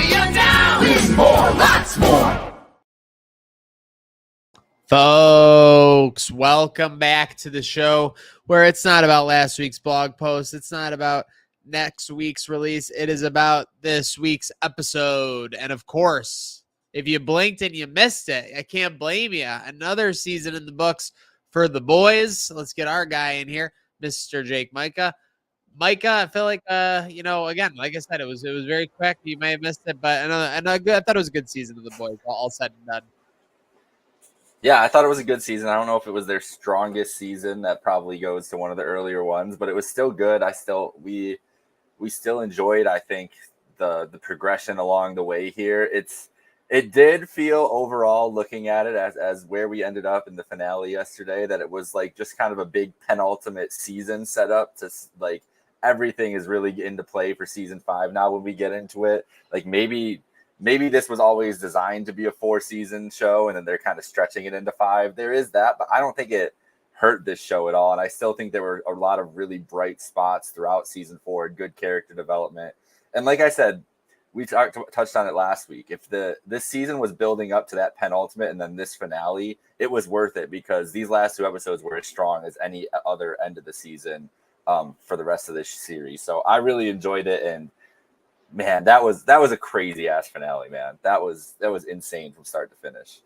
you're down. With more, lots more. Folks, welcome back to the show where it's not about last week's blog post. It's not about next week's release. It is about this week's episode. And of course, if you blinked and you missed it, I can't blame you. Another season in the books for the boys. Let's get our guy in here, Mr. Jake MAJKA. MAJKA, I feel like, again, like I said, it was very quick. You may have missed it, but I thought it was a good season of the boys, all said and done. Yeah, I thought it was a good season. I don't know if it was their strongest season. That probably goes to one of the earlier ones, but it was still good. We still enjoyed, I think, the progression along the way here. It did feel overall, looking at it as where we ended up in the finale yesterday, that it was like just kind of a big penultimate season setup to like everything is really into play for season 5 now when we get into it. Like maybe this was always designed to be a 4-season show and then they're kind of stretching it into 5. There is that, but I don't think it hurt this show at all. And I still think there were a lot of really bright spots throughout season 4, good character development. And like I said, we touched on it last week. If this season was building up to that penultimate and then this finale, it was worth it because these last 2 episodes were as strong as any other end of the season for the rest of this series. So I really enjoyed it. And man, that was a crazy ass finale, man. That was insane from start to finish.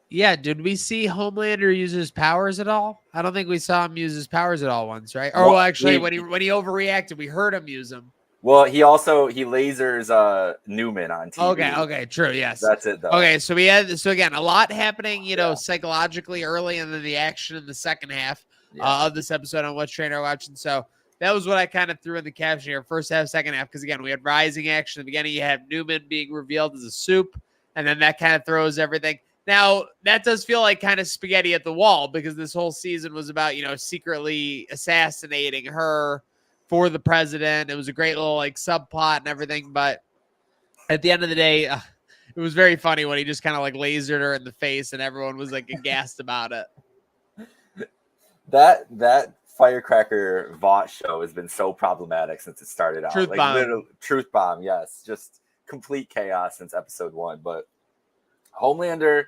Yeah, did we see Homelander use his powers at all? I don't think we saw him use his powers at all once, right? Or actually, when he overreacted, we heard him use them. Well, he lasers Newman on TV. Okay, true, yes. That's it, though. Okay, so again, a lot happening, psychologically early, and then the action in the second half of this episode on What's Trainer Watching. So that was what I kind of threw in the caption here, first half, second half, because again, we had rising action at the beginning. You have Newman being revealed as a soup, and then that kind of throws everything. Now, that does feel like kind of spaghetti at the wall because this whole season was about, secretly assassinating her for the president. It was a great little subplot and everything. But at the end of the day, it was very funny when he just kind of lasered her in the face and everyone was aghast about it. That firecracker Vought show has been so problematic since it started out. Truth bomb. Yes. Just complete chaos since episode 1. But Homelander,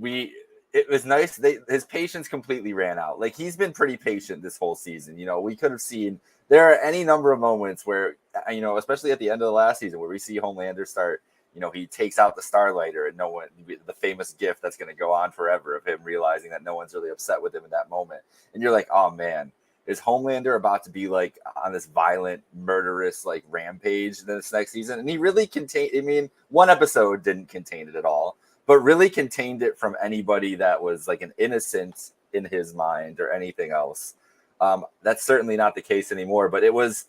it was nice. His patience completely ran out. He's been pretty patient this whole season. We could have seen there are any number of moments where, especially at the end of the last season, where we see Homelander start, he takes out the Starlighter and the famous gift that's going to go on forever of him realizing that no one's really upset with him in that moment. And you're like, oh man, is Homelander about to be on this violent, murderous, rampage this next season? And he really one episode didn't contain it at all, but really contained it from anybody that was an innocent in his mind or anything else. That's certainly not the case anymore, but it was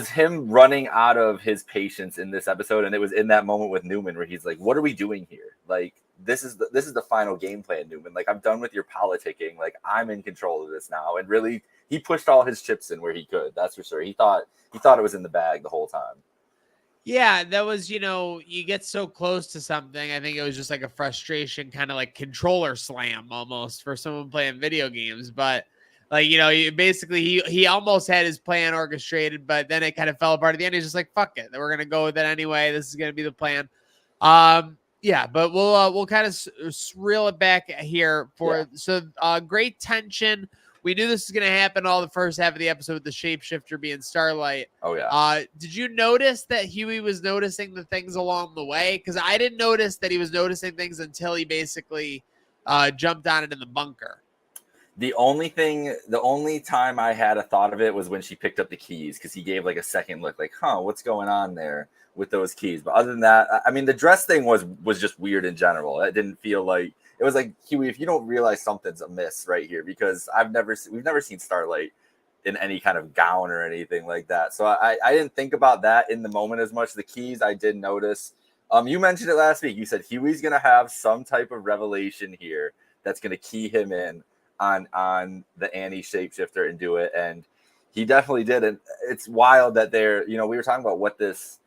him running out of his patience in this episode. And it was in that moment with Newman where he's like, what are we doing here? This is the final game plan, Newman. I'm done with your politicking. I'm in control of this now. And really, he pushed all his chips in where he could. That's for sure. He thought it was in the bag the whole time. Yeah, that was, you get so close to something. I think it was just a frustration, kind of controller slam almost for someone playing video games. But basically he almost had his plan orchestrated, but then it kind of fell apart at the end. He's just like, fuck it. We're going to go with it anyway. This is going to be the plan. Yeah, but we'll kind of reel it back here great tension. We knew this was going to happen all the first half of the episode with the shapeshifter being Starlight. Oh, yeah. Did you notice that Huey was noticing the things along the way? Because I didn't notice that he was noticing things until he basically jumped on it in the bunker. The only time I had a thought of it was when she picked up the keys because he gave a second look what's going on there with those keys. But other than that, the dress thing was just weird in general. It didn't feel like it was Huey, if you don't realize something's amiss right here, because we've never seen Starlight in any kind of gown or anything like that. So I didn't think about that in the moment as much. The keys I did notice. You mentioned it last week. You said Huey's going to have some type of revelation here that's going to key him in on the Annie shapeshifter and do it. And he definitely did. And it's wild that we were talking about what this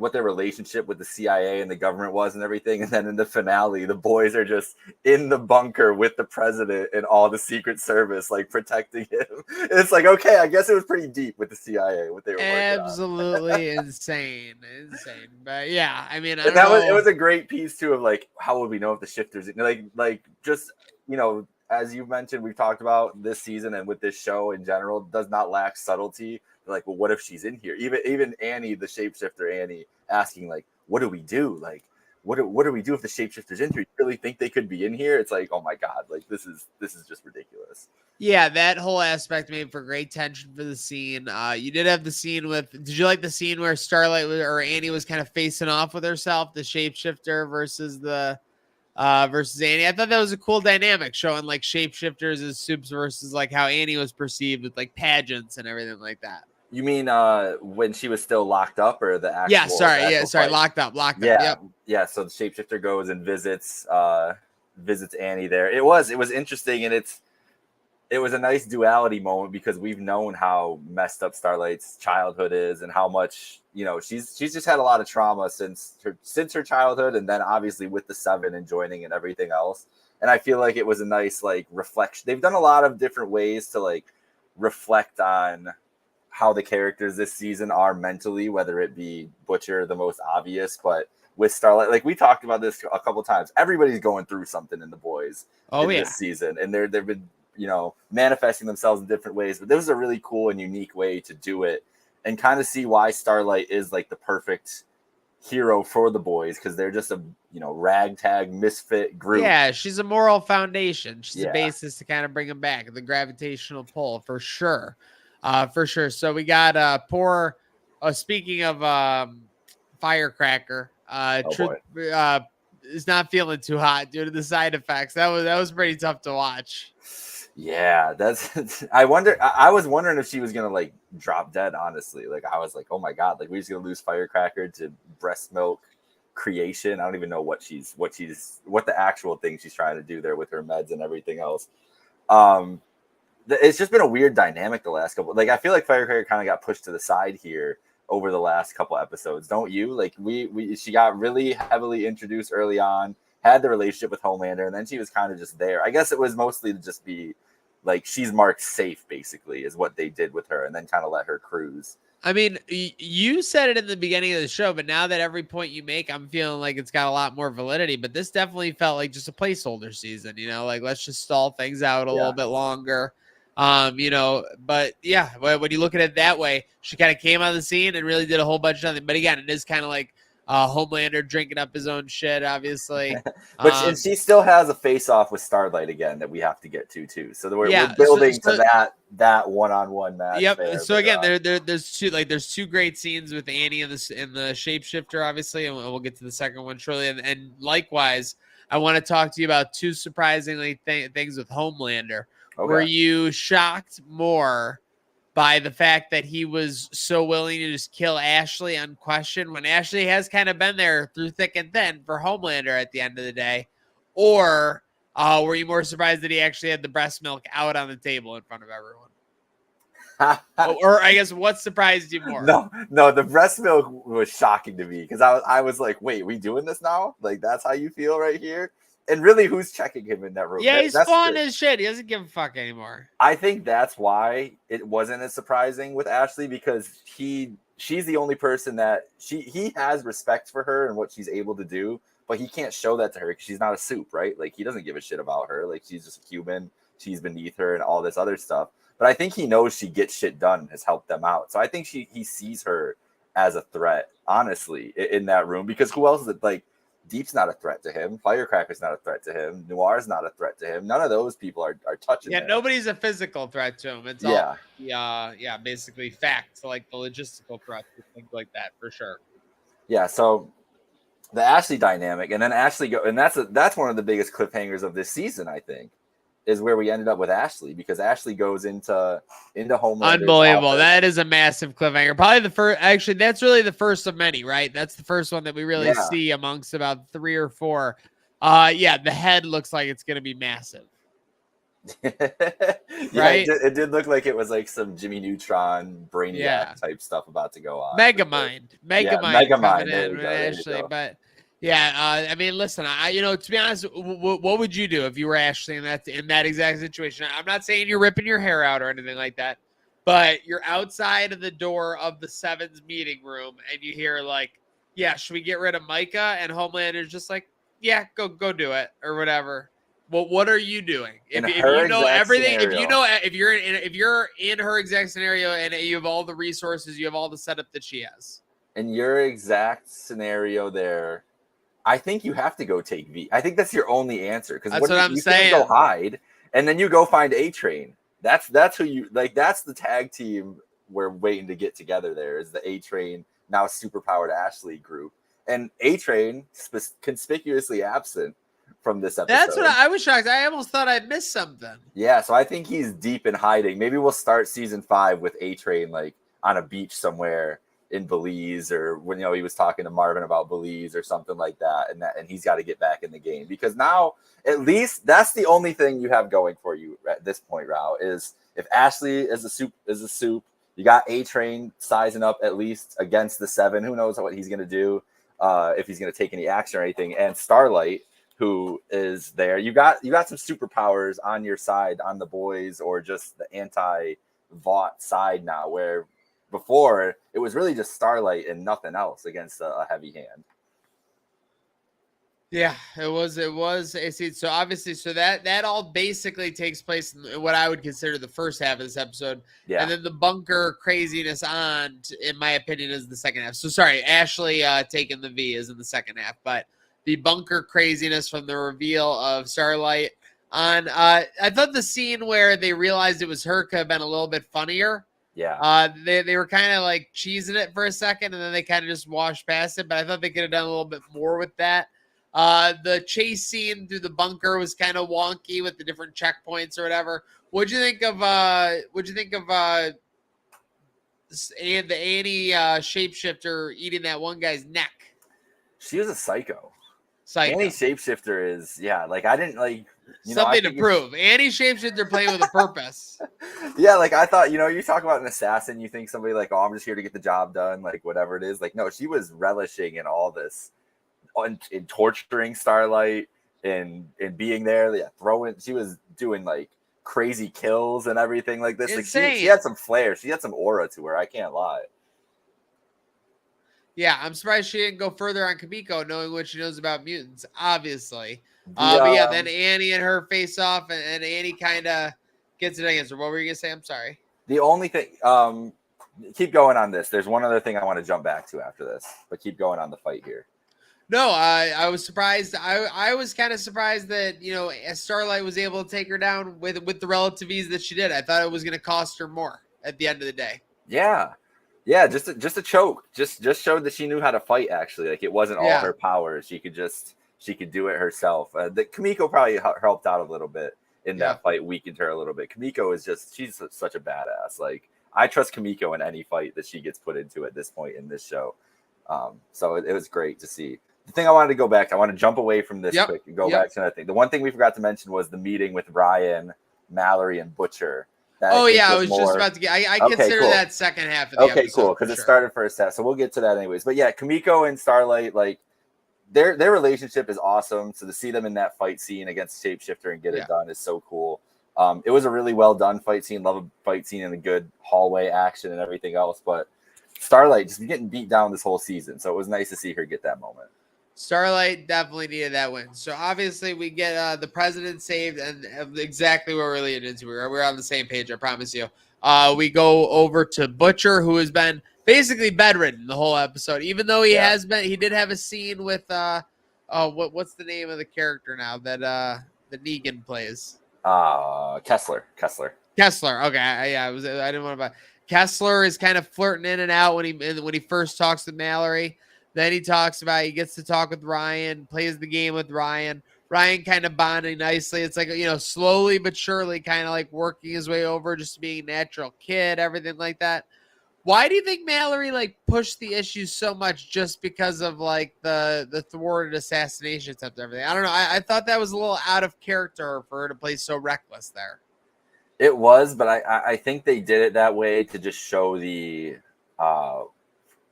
what their relationship with the CIA and the government was and everything. And then in the finale, the boys are just in the bunker with the president and all the Secret Service, like protecting him. It's like, okay, I guess it was pretty deep with the CIA, what they were working on. Absolutely insane. But yeah, I mean, It was a great piece too of like, how would we know if the shifters, like just, as you mentioned, we've talked about this season and with this show in general, does not lack subtlety. Like, well, what if she's in here? Even Annie, the shapeshifter Annie, asking like, what do we do? Like, what do we do if the shapeshifter's in here? You really think they could be in here? It's like, oh my God, like this is just ridiculous. Yeah, that whole aspect made for great tension for the scene. You did have the scene did you like the scene where Starlight or Annie was kind of facing off with herself, the shapeshifter versus Annie? I thought that was a cool dynamic, showing like shapeshifters as soups versus like how Annie was perceived with like pageants and everything like that. You mean when she was still locked up, or the actual? Sorry, locked up. Yep. Yeah. So the shapeshifter goes and visits Annie there. It was interesting, and it was a nice duality moment because we've known how messed up Starlight's childhood is and how much she's just had a lot of trauma since her childhood, and then obviously with the Seven and joining and everything else. And I feel like it was a nice like reflection. They've done a lot of different ways to like reflect on how the characters this season are mentally, whether it be Butcher, the most obvious, but with Starlight, like we talked about this a couple times, everybody's going through something in the boys this season, and they've been manifesting themselves in different ways. But this is a really cool and unique way to do it, and kind of see why Starlight is like the perfect hero for the boys, because they're just a ragtag misfit group. Yeah, she's a moral foundation. She's a basis to kind of bring them back, the gravitational pull for sure. So we got speaking of Firecracker, is not feeling too hot due to the side effects. That was pretty tough to watch. Yeah, I was wondering if she was gonna like drop dead, honestly. Like I was like, oh my God, like we're just gonna lose Firecracker to breast milk creation. I don't even know what the actual thing she's trying to do there with her meds and everything else. It's just been a weird dynamic the last couple. Like I feel like Firecracker kind of got pushed to the side here over the last couple episodes, don't you? Like she got really heavily introduced early on, had the relationship with Homelander, and then she was kind of just there. I guess it was mostly to just be like she's marked safe, basically, is what they did with her, and then kind of let her cruise. I mean, you said it in the beginning of the show, but now that every point you make, I'm feeling like it's got a lot more validity. But this definitely felt like just a placeholder season, like let's just stall things out a little bit longer. But yeah, when you look at it that way, she kind of came on the scene and really did a whole bunch of nothing. But again, it is kind of like Homelander drinking up his own shit, obviously. And she still has a face-off with Starlight again that we have to get to too. So we're building to that one-on-one match. Yep. So again, there's two great scenes with Annie and the shapeshifter, obviously, and we'll get to the second one shortly. And likewise, I want to talk to you about two surprisingly things with Homelander. Okay. Were you shocked more by the fact that he was so willing to just kill Ashley unquestioned when Ashley has kind of been there through thick and thin for Homelander at the end of the day? Or were you more surprised that he actually had the breast milk out on the table in front of everyone? Or I guess what surprised you more? No, the breast milk was shocking to me because I was like, wait, we doing this now? Like, that's how you feel right here? And really, who's checking him in that room? Yeah, he's fun as shit. He doesn't give a fuck anymore. I think that's why it wasn't as surprising with Ashley, because she's the only person that he has respect for her and what she's able to do, but he can't show that to her because she's not a soup, right? Like, he doesn't give a shit about her. Like, she's just a human. She's beneath her and all this other stuff. But I think he knows she gets shit done, has helped them out. So I think he sees her as a threat, honestly, in that room, because who else is it? Like, Deep's not a threat to him. Firecracker's not a threat to him. Noir's not a threat to him. None of those people are touching him. Nobody's a physical threat to him. It's all basically facts, like the logistical threats and things like that, for sure. Yeah, so the Ashley dynamic, and then Ashley and that's one of the biggest cliffhangers of this season, I think, is where we ended up with Ashley, because Ashley goes into Homelander. Unbelievable. That is a massive cliffhanger. Probably the first, actually, that's really the first of many, right? That's the first one that we really see amongst about 3 or 4. The head looks like it's going to be massive. Right? It did look like it was like some Jimmy Neutron Brainiac type stuff about to go on. Megamind coming There in you go. There you Ashley, go. but yeah, I mean, listen, to be honest, what would you do if you were Ashley in that exact situation? I'm not saying you're ripping your hair out or anything like that, but you're outside of the door of the Sevens meeting room, and you hear like, "Yeah, should we get rid of MAJKA?" And Homelander's just like, "Yeah, go do it or whatever." Well, what are you doing? In If her you know exact everything, scenario. if you're in her exact scenario and you have all the resources, you have all the setup that she has. In your exact scenario there, I think you have to go take V. I think that's your only answer, because That's what I'm you saying. can't go hide, and then you go find A-Train. That's who you like. That's the tag team we're waiting to get together. There is the A-Train, now superpowered Ashley group, and A-Train conspicuously absent from this episode. That's what I was shocked. I almost thought I'd missed something. Yeah, so I think he's deep in hiding. Maybe we'll start season 5 with A-Train like on a beach somewhere in Belize, or when he was talking to Marvin about Belize or something like that, and he's got to get back in the game, because now at least that's the only thing you have going for you at this point, Rao, is if Ashley is a soup, you got A-Train sizing up at least against the 7. Who knows what he's gonna do, if he's gonna take any action or anything, and Starlight, who is there. You got some superpowers on your side, on the boys, or just the anti-Vought side now, where before it was really just Starlight and nothing else against a heavy hand. Yeah, it was. So obviously, that all basically takes place in what I would consider the first half of this episode. Yeah. And then the bunker craziness in my opinion, is the second half. So sorry, Ashley taking the V is in the second half, but the bunker craziness from the reveal of Starlight on. I thought the scene where they realized it was her could have been a little bit funnier. Yeah. They were kind of like cheesing it for a second, and then they kind of just washed past it. But I thought they could have done a little bit more with that. The chase scene through the bunker was kind of wonky with the different checkpoints or whatever. What'd you think of the Annie shapeshifter eating that one guy's neck? She was a psycho. Annie shapeshifter is, I didn't like something to prove. Annie shapeshifter playing with a purpose. Yeah, I thought, you talk about an assassin, you think somebody like, oh, I'm just here to get the job done, like whatever it is. Like, no, she was relishing in all this, in torturing Starlight and being there, she was doing like crazy kills and everything like this. Insane. Like she had some flair, she had some aura to her. I can't lie. Yeah, I'm surprised she didn't go further on Kimiko, knowing what she knows about mutants, obviously. But yeah, then Annie and her face off, and Annie kind of gets it against her. What were you going to say? I'm sorry. The only thing, keep going on this. There's one other thing I want to jump back to after this, but keep going on the fight here. No, I was surprised. I was kind of surprised that, Starlight was able to take her down with the relative ease that she did. I thought it was going to cost her more at the end of the day. Yeah. Yeah, just a choke. Just showed that she knew how to fight, actually. Like, it wasn't all her powers. She could do it herself. The Kimiko probably helped out a little bit in that fight, weakened her a little bit. Kimiko is she's such a badass. Like, I trust Kimiko in any fight that she gets put into at this point in this show. So it was great to see. The thing I wanted to go back to, I want to jump away from this quick and go back to another thing. The one thing we forgot to mention was the meeting with Ryan, Mallory, and Butcher. I was just about to get. I consider that second half of the episode. Okay, cool, because it started first half, so we'll get to that anyways. But yeah, Kimiko and Starlight, like their relationship is awesome. So to see them in that fight scene against Shapeshifter and get it done is so cool. It was a really well done fight scene. Love a fight scene and the good hallway action and everything else. But Starlight just getting beat down this whole season, so it was nice to see her get that moment. Starlight definitely needed that win. So obviously we get the president saved, and exactly what we're leading into. We're on the same page, I promise you. We go over to Butcher, who has been basically bedridden the whole episode, even though he has been. He did have a scene with what's the name of the character now that the Negan plays? Kessler. Okay, I didn't want to. Kessler is kind of flirting in and out when he first talks to Mallory. Then he gets to talk with Ryan, plays the game with Ryan. Ryan kind of bonding nicely. It's like, slowly but surely kind of like working his way over, just being a natural kid, everything like that. Why do you think Mallory like pushed the issue so much just because of like the thwarted assassination attempt and everything? I don't know. I thought that was a little out of character for her to play so reckless there. It was, but I think they did it that way to just show the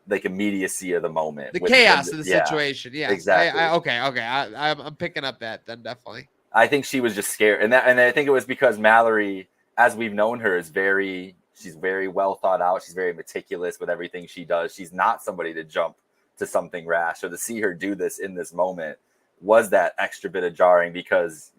like immediacy of the moment, the chaos of the situation. Yes, exactly. Okay. I'm picking up that then definitely. I think she was just scared, and I think it was because Mallory, as we've known her, she's very well thought out. She's very meticulous with everything she does. She's not somebody to jump to something rash. So to see her do this in this moment was that extra bit of jarring because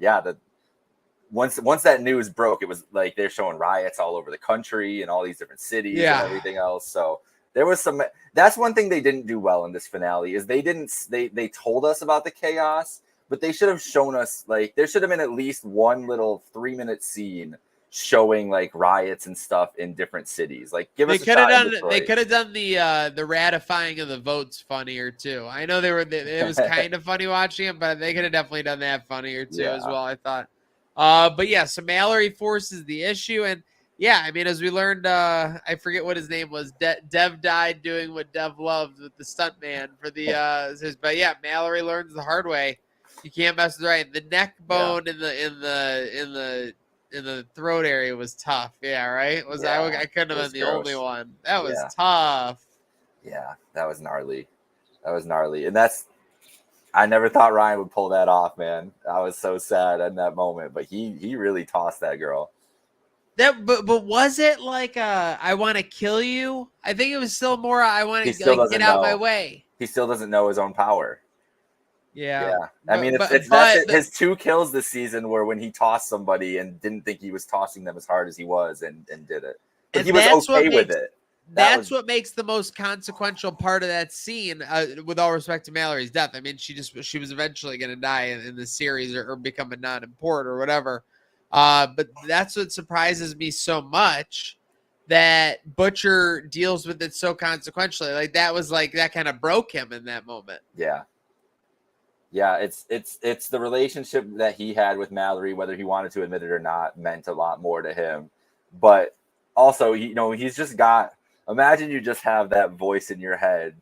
once that news broke, it was like they're showing riots all over the country and all these different cities and everything else. So there was that's one thing they didn't do well in this finale is they told us about the chaos, but they should have shown us, like, there should have been at least one little 3-minute scene showing like riots and stuff in different cities. Like, give us a shot in Detroit. They could have done the ratifying of the votes funnier too. I know it was kind of funny watching it, but they could have definitely done that funnier too as well, I thought. But yeah, so Mallory forces the issue, and yeah, I mean, as we learned, I forget what his name was. Dev died doing what Dev loved with the stuntman for the. But yeah, Mallory learns the hard way. You can't mess with the neck bone in the throat area was tough. Yeah, right. I couldn't have been the only one. That was tough. Yeah, that was gnarly. And I never thought Ryan would pull that off, man. I was so sad in that moment, but he really tossed that girl. But was it like I want to kill you? I think it was still more I want to get out of my way. He still doesn't know his own power. Yeah. I mean, his 2 kills this season were when he tossed somebody and didn't think he was tossing them as hard as he was and did it. But he was okay with it. That's what makes the most consequential part of that scene, with all respect to Mallory's death. I mean, she was eventually going to die in the series or become a non-import or whatever. But that's what surprises me so much, that Butcher deals with it so consequentially. Like, that was like, that kind of broke him in that moment. Yeah. It's the relationship that he had with Mallory, whether he wanted to admit it or not, meant a lot more to him. But also, he's just got, imagine you just have that voice in your head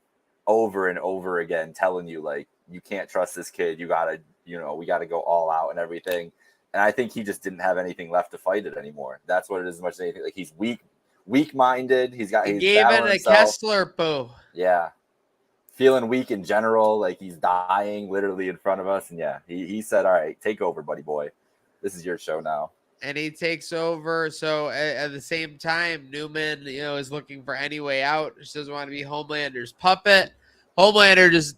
over and over again telling you, like, you can't trust this kid. You gotta, we gotta go all out and everything. And I think he just didn't have anything left to fight it anymore. That's what it is as much as anything. Like, he's weak-minded. He gave it a Kessler poo. Yeah. Feeling weak in general, like he's dying literally in front of us. And yeah, he said, all right, take over, buddy boy. This is your show now. And he takes over. So at the same time, Newman, is looking for any way out. She doesn't want to be Homelander's puppet. Homelander just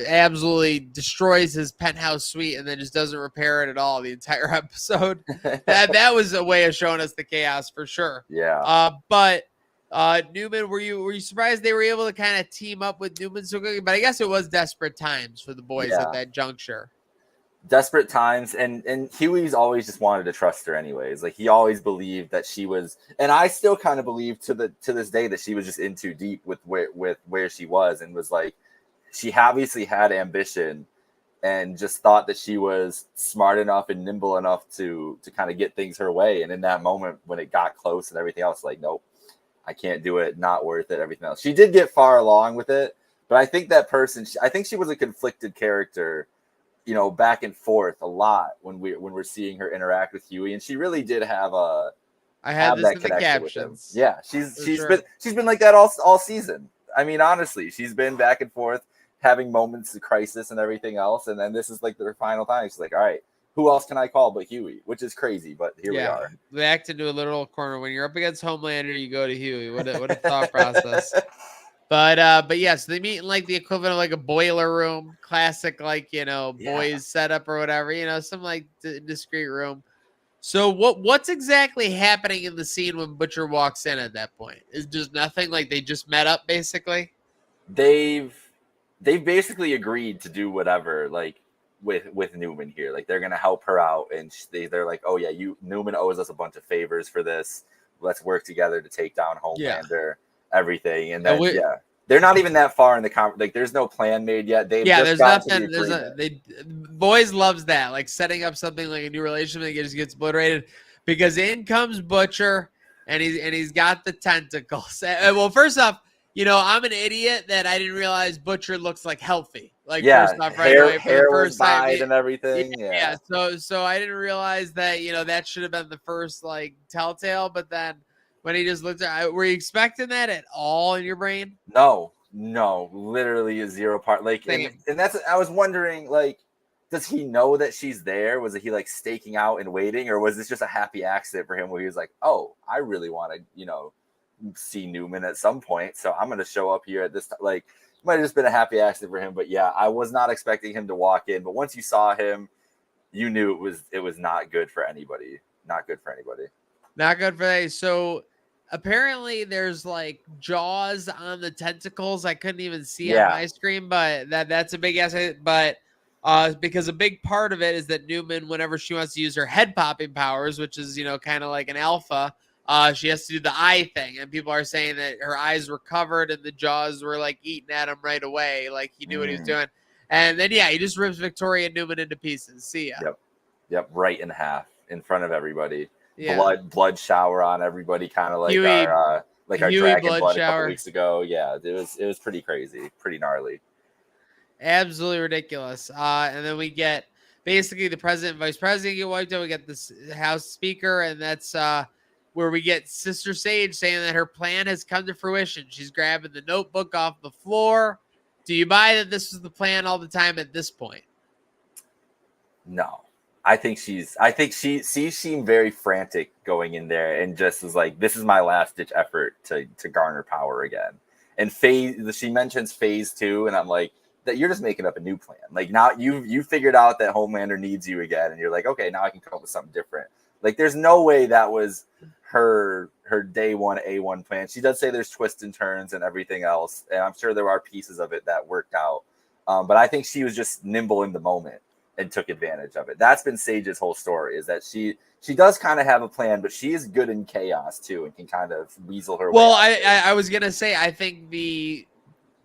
absolutely destroys his penthouse suite and then just doesn't repair it at all the entire episode. that was a way of showing us the chaos for sure. Yeah. But Newman, were you surprised they were able to kind of team up with Newman so quickly? But I guess it was desperate times for the boys at that juncture. Desperate times, and Huey's always just wanted to trust her anyways. Like, he always believed that she was, and I still kind of believe to this day that she was just in too deep with where she was, and was like, she obviously had ambition and just thought that she was smart enough and nimble enough to kind of get things her way. And in that moment when it got close and everything else, like, nope, I can't do it. Not worth it. Everything else. She did get far along with it, but I think I think she was a conflicted character, back and forth a lot when we're seeing her interact with Huey. And she really did have I had this in the captions. Yeah. She's been like that all season. I mean, honestly, she's been back and forth, having moments of crisis and everything else. And then this is like their final time. She's like, all right, who else can I call but Huey? Which is crazy, but here we are. Backed into a literal corner. When you're up against Homelander, you go to Huey. What a thought process. But yes, they meet in like the equivalent of like a boiler room, classic, like, boys setup or whatever, some like discreet room. So what's exactly happening in the scene when Butcher walks in at that point? Is just nothing? Like, they just met up basically? They've basically agreed to do whatever, like, with Newman here. Like, they're gonna help her out, and they're like, oh yeah, Newman owes us a bunch of favors for this. Let's work together to take down Homelander, everything. And then they're not even that far in the like, there's no plan made yet. There's nothing. Boys loves that, like setting up something like a new relationship that just gets obliterated, because in comes Butcher. and he's got the tentacles. Well, first off, I'm an idiot that I didn't realize Butcher looks like healthy. Like first off, right away for the was first time, dyed and everything. Yeah. So I didn't realize that that should have been the first like telltale. But then when he just looked at, were you expecting that at all in your brain? No, literally a zero part. Like, and that's I was wondering, like, does he know that she's there? Was he like staking out and waiting, or was this just a happy accident for him where he was like, oh, I really want to, see Newman at some point, so I'm going to show up here at this time. Like, it might have just been a happy accident for him, but yeah, I was not expecting him to walk in. But once you saw him, you knew it was not good for anybody. Not good for anybody. Not good for they. So apparently there's like jaws on the tentacles. I couldn't even see on my screen, but that's a big asset. But because a big part of it is that Newman, whenever she wants to use her head popping powers, which is, kind of like an alpha, she has to do the eye thing. And people are saying that her eyes were covered and the jaws were like eating at him right away. Like he knew what he was doing. And then, he just rips Victoria Newman into pieces. See ya. Yep. Right in half in front of everybody. Yeah. Blood shower on everybody, kind of like Huey, our dragon blood a shower. Couple weeks ago. Yeah, it was pretty crazy, pretty gnarly. Absolutely ridiculous. And then we get basically the president and vice president get wiped out. We get this House Speaker, and that's where we get Sister Sage saying that her plan has come to fruition. She's grabbing the notebook off the floor. Do you buy that this was the plan all the time at this point? No. I think she seemed very frantic going in there and just was like, this is my last ditch effort to garner power again. And she mentions phase 2, and I'm like, that you're just making up a new plan. Like, now you figured out that Homelander needs you again, and you're like, okay, now I can come up with something different. Like, there's no way that was her day one A1 plan. She does say there's twists and turns and everything else, and I'm sure there are pieces of it that worked out. But I think she was just nimble in the moment and took advantage of it. That's been Sage's whole story, is that she does kind of have a plan, but she is good in chaos too and can kind of weasel her way. Well, I was going to say, I think the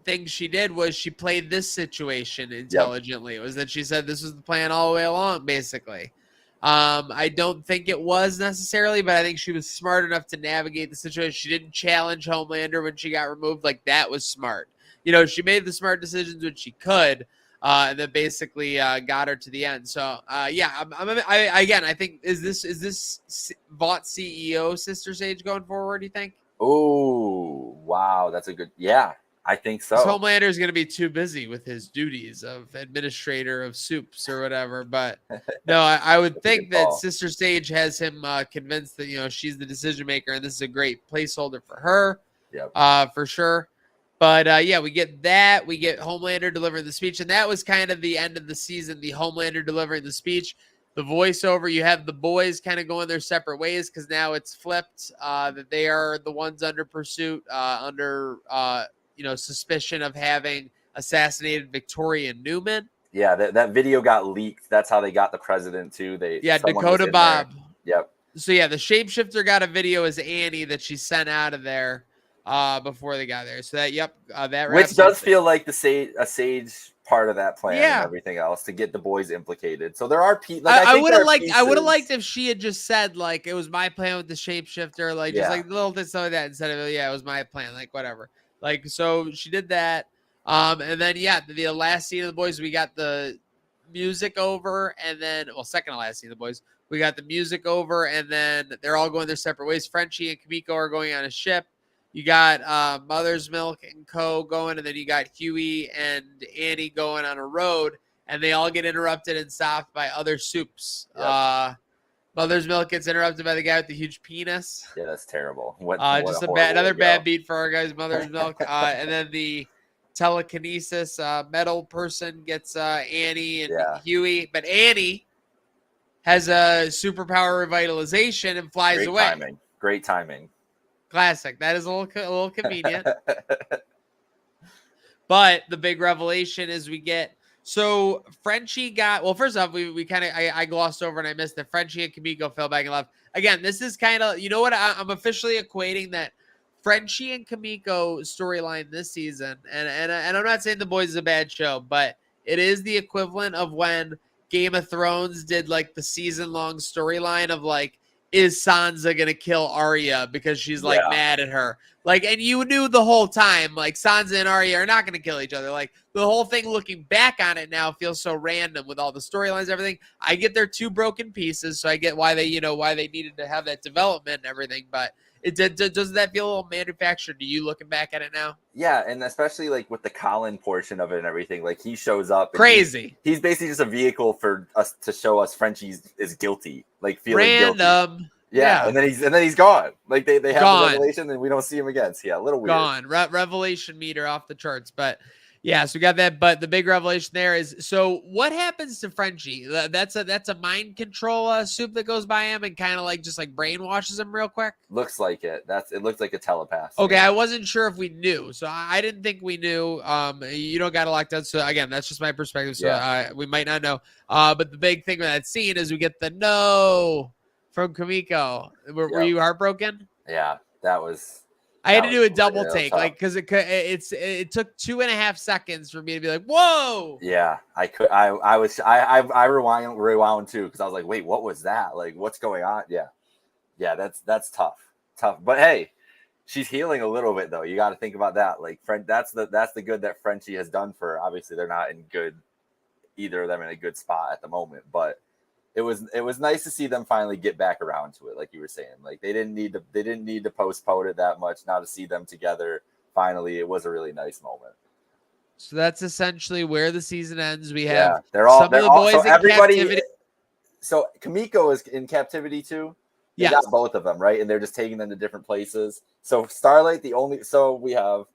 thing she did was she played this situation intelligently. It was that she said this was the plan all the way along, basically. I don't think it was necessarily, but I think she was smart enough to navigate the situation. She didn't challenge Homelander when she got removed. Like, that was smart. She made the smart decisions when she could, and then basically got her to the end. So, I think is this Vought CEO Sister Sage going forward? You think? Oh, wow, that's a good. Yeah, I think so. Homelander is going to be too busy with his duties of administrator of soups or whatever. But no, I would think that Sister Sage has him convinced that she's the decision maker, and this is a great placeholder for her. For sure. But we get that. We get Homelander delivering the speech, and that was kind of the end of the season. The Homelander delivering the speech, the voiceover. You have the boys kind of going their separate ways because now it's flipped. That they are the ones under pursuit, under suspicion of having assassinated Victoria Newman. Yeah, that video got leaked. That's how they got the president too. Dakota Bob. There. Yep. So the shapeshifter got a video as Annie that she sent out of there before they got there. So that which does feel like a Sage part of that plan and everything else to get the boys implicated. So there are people. I would have liked if she had just said like it was my plan with the shapeshifter, like just like little bit some of that instead of it was my plan, like whatever. Like, so she did that. And then, the last scene of the boys, we got the music over, and then, second to last scene of the boys, we got the music over, and then they're all going their separate ways. Frenchie and Kimiko are going on a ship. You got Mother's Milk and Co. going, and then you got Huey and Annie going on a road, and they all get interrupted and stopped by other soups. Yep. Mother's Milk gets interrupted by the guy with the huge penis. Yeah, that's terrible. Just another bad beat for our guys, Mother's Milk. And then the telekinesis metal person gets Annie and Huey. But Annie has a superpower revitalization and flies away. Great timing. Classic. That is a little convenient. But the big revelation is we get. So Frenchie got, first off, we kind of, I glossed over and I missed that Frenchie and Kimiko fell back in love. Again, this is kind of, you know what, I'm officially equating that Frenchie and Kimiko storyline this season, and I'm not saying The Boys is a bad show, but it is the equivalent of when Game of Thrones did like the season-long storyline of like is Sansa gonna kill Arya because she's like Yeah. mad at her? Like, and you knew the whole time, like Sansa and Arya are not gonna kill each other. Like the whole thing, looking back on it now, feels so random with all the storylines, everything. I get they're two broken pieces, so I get why they, why they needed to have that development and everything. But doesn't that feel a little manufactured to you looking back at it now? Yeah, and especially like with the Colin portion of it and everything, like he shows up. Crazy. He's basically just a vehicle for us to show us Frenchie is guilty, like feeling guilty. Random. Yeah, and then he's gone. Like they have Gone. the revelation, and we don't see him again. So yeah, a little weird. Gone. Revelation meter off the charts, but. Yeah, so we got that, but the big revelation there is, so what happens to Frenchie? That's a mind control soup that goes by him and kind of like just like brainwashes him real quick. Looks like it. It looks like a telepath. Okay, I wasn't sure if we knew, so I didn't think we knew. You don't got it locked up, so again, that's just my perspective. So we might not know. But the big thing with that scene is we get the no from Kimiko. Were you heartbroken? Yeah, that was. I had to do a double take, like, because it took 2.5 seconds for me to be like, whoa. Yeah, I rewound too, because I was like, wait, what was that? Like, what's going on? Yeah, that's tough. But hey, she's healing a little bit though. You got to think about that. Like, that's the good that Frenchie has done for her. Obviously, they're not in good, either of them in a good spot at the moment, but. It was nice to see them finally get back around to it, like you were saying. Like they didn't need to postpone it that much. Now to see them together finally, it was a really nice moment. So that's essentially where the season ends. We have they're all some of the boys so in everybody. Captivity. So Kimiko is in captivity too. They got both of them, right? And they're just taking them to different places. So Starlight, we have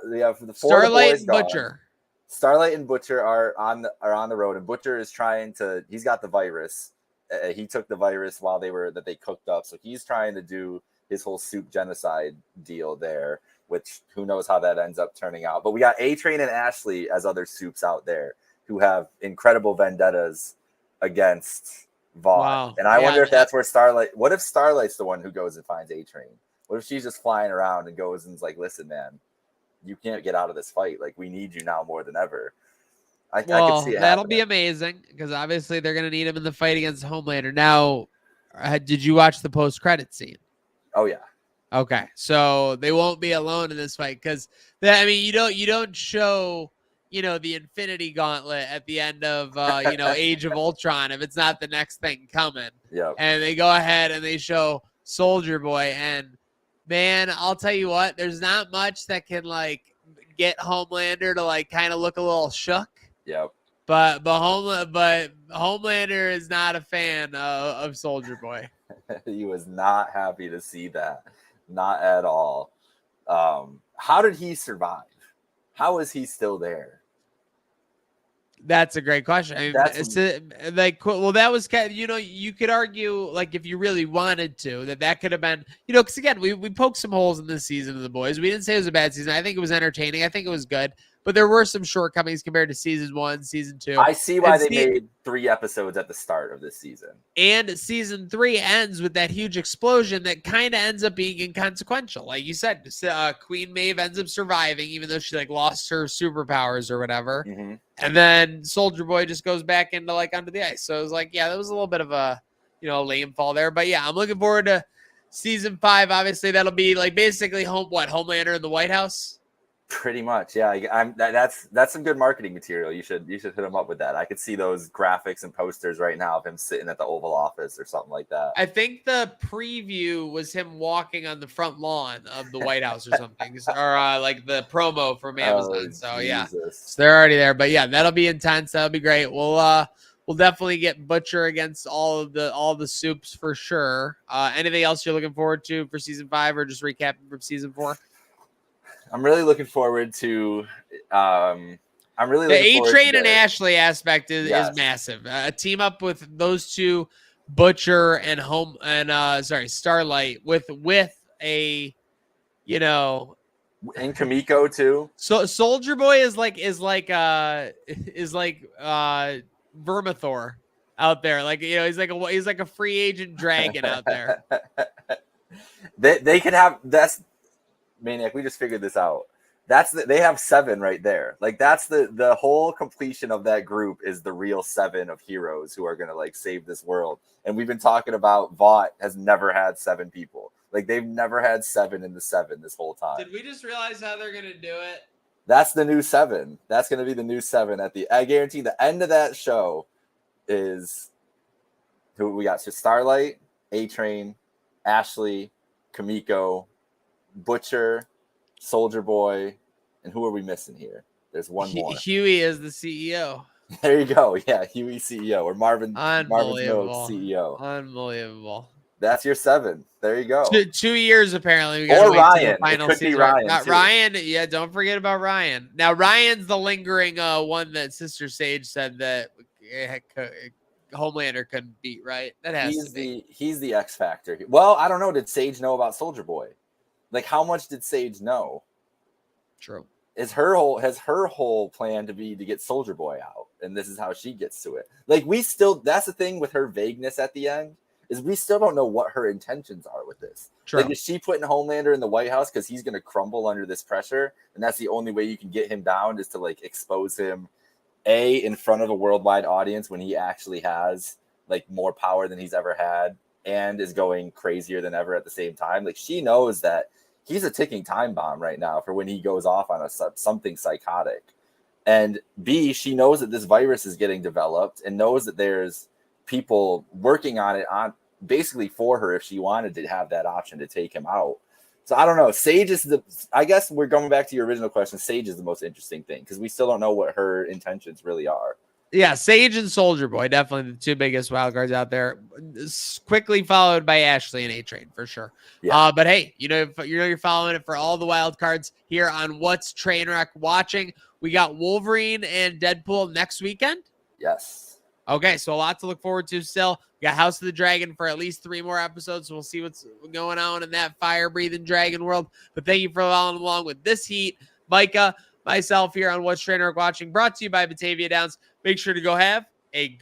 we have the four Starlight boys and gone. Butcher. Starlight and Butcher are on the road, and Butcher is he's got the virus. He took the virus while they cooked up. So he's trying to do his whole soup genocide deal there, which who knows how that ends up turning out. But we got A-Train and Ashley as other soups out there who have incredible vendettas against Vaughn. Wow. And I wonder if that's where what if Starlight's the one who goes and finds A-Train? What if she's just flying around and goes and is like, listen, man, you can't get out of this fight. Like, we need you now more than ever. I can see it that'll be amazing because obviously they're going to need him in the fight against Homelander. Now, did you watch the post-credit scene? Oh, yeah. Okay, so they won't be alone in this fight because, you don't show, the Infinity Gauntlet at the end of, Age of Ultron if it's not the next thing coming. Yeah. And they go ahead and they show Soldier Boy and, man, I'll tell you what, there's not much that can get Homelander to kind of look a little shook. Yep. But Homelander is not a fan of Soldier Boy. He was not happy to see that. Not at all. How did he survive? How is he still there? That's a great question. I mean, that was kind of, you could argue, if you really wanted to, that could have been, because again, we poked some holes in this season of The Boys. We didn't say it was a bad season. I think it was entertaining. I think it was good. But there were some shortcomings compared to season 1, season 2. I see why they made 3 episodes at the start of this season. And season 3 ends with that huge explosion that kind of ends up being inconsequential. Like you said, Queen Maeve ends up surviving, even though she lost her superpowers or whatever. Mm-hmm. And then Soldier Boy just goes back into under the ice. So it was that was a little bit of a, lame fall there. But yeah, I'm looking forward to season 5. Obviously, that'll be basically Homelander in the White House. Pretty much, yeah. That's some good marketing material. You should hit him up with that. I could see those graphics and posters right now of him sitting at the Oval Office or something like that. I think the preview was him walking on the front lawn of the White House or something, or the promo from Amazon. So yeah, so they're already there. But yeah, that'll be intense. That'll be great. We'll definitely get Butcher against all the soups for sure. Anything else you're looking forward to for season 5, or just recapping from season 4? I'm really looking forward to. The A-Train and Ashley aspect is massive. A team up with those two, Butcher and Starlight with a, and Kimiko too. So Soldier Boy is like Vermithor out there. He's like a free agent dragon out there. They could have that's. Maniac, we just figured this out. They have 7 right there. Like that's the whole completion of that group is the real 7 of heroes who are gonna like save this world. And we've been talking about Vought has never had 7 people. Like they've never had 7 in the 7 this whole time. Did we just realize how they're gonna do it? That's the new 7. That's gonna be the new 7 I guarantee the end of that show is who we got. So Starlight, A-Train, Ashley, Kamiko, Butcher, Soldier Boy, and who are we missing here? There's one more. Huey is the CEO. There you go. Yeah, Huey CEO or Marvin's Unbelievable. CEO. Unbelievable. That's your 7. There you go. 2 years apparently. We Or wait Ryan. the final It could season. be Ryan. Not too. Ryan. Yeah, don't forget about Ryan. Now Ryan's the lingering one that Sister Sage said that Homelander couldn't beat. Right? That has to be. He's the X factor. Well, I don't know. Did Sage know about Soldier Boy? Like, how much did Sage know? True. Has her whole plan to be to get Soldier Boy out, and this is how she gets to it. Like that's the thing with her vagueness at the end is we still don't know what her intentions are with this. True. Like, is she putting Homelander in the White House because he's going to crumble under this pressure, and that's the only way you can get him down is to like expose him in front of a worldwide audience when he actually has like more power than he's ever had and is going crazier than ever at the same time. Like she knows that he's a ticking time bomb right now for when he goes off on something psychotic. And B, she knows that this virus is getting developed and knows that there's people working on it basically for her if she wanted to have that option to take him out. So I don't know. Sage is I guess we're going back to your original question. Sage is the most interesting thing because we still don't know what her intentions really are. Yeah, Sage and Soldier Boy, definitely the 2 biggest wild cards out there. Quickly followed by Ashley and A-Train for sure. Yeah. But hey, you're following it for all the wild cards here on What's Trainwreck Watching. We got Wolverine and Deadpool next weekend. Yes. Okay, so a lot to look forward to still. We got House of the Dragon for at least 3 more episodes. So we'll see what's going on in that fire-breathing dragon world. But thank you for following along with this heat. MAJKA, myself here on What's Trainwreck Watching, brought to you by Batavia Downs. Make sure to go have a good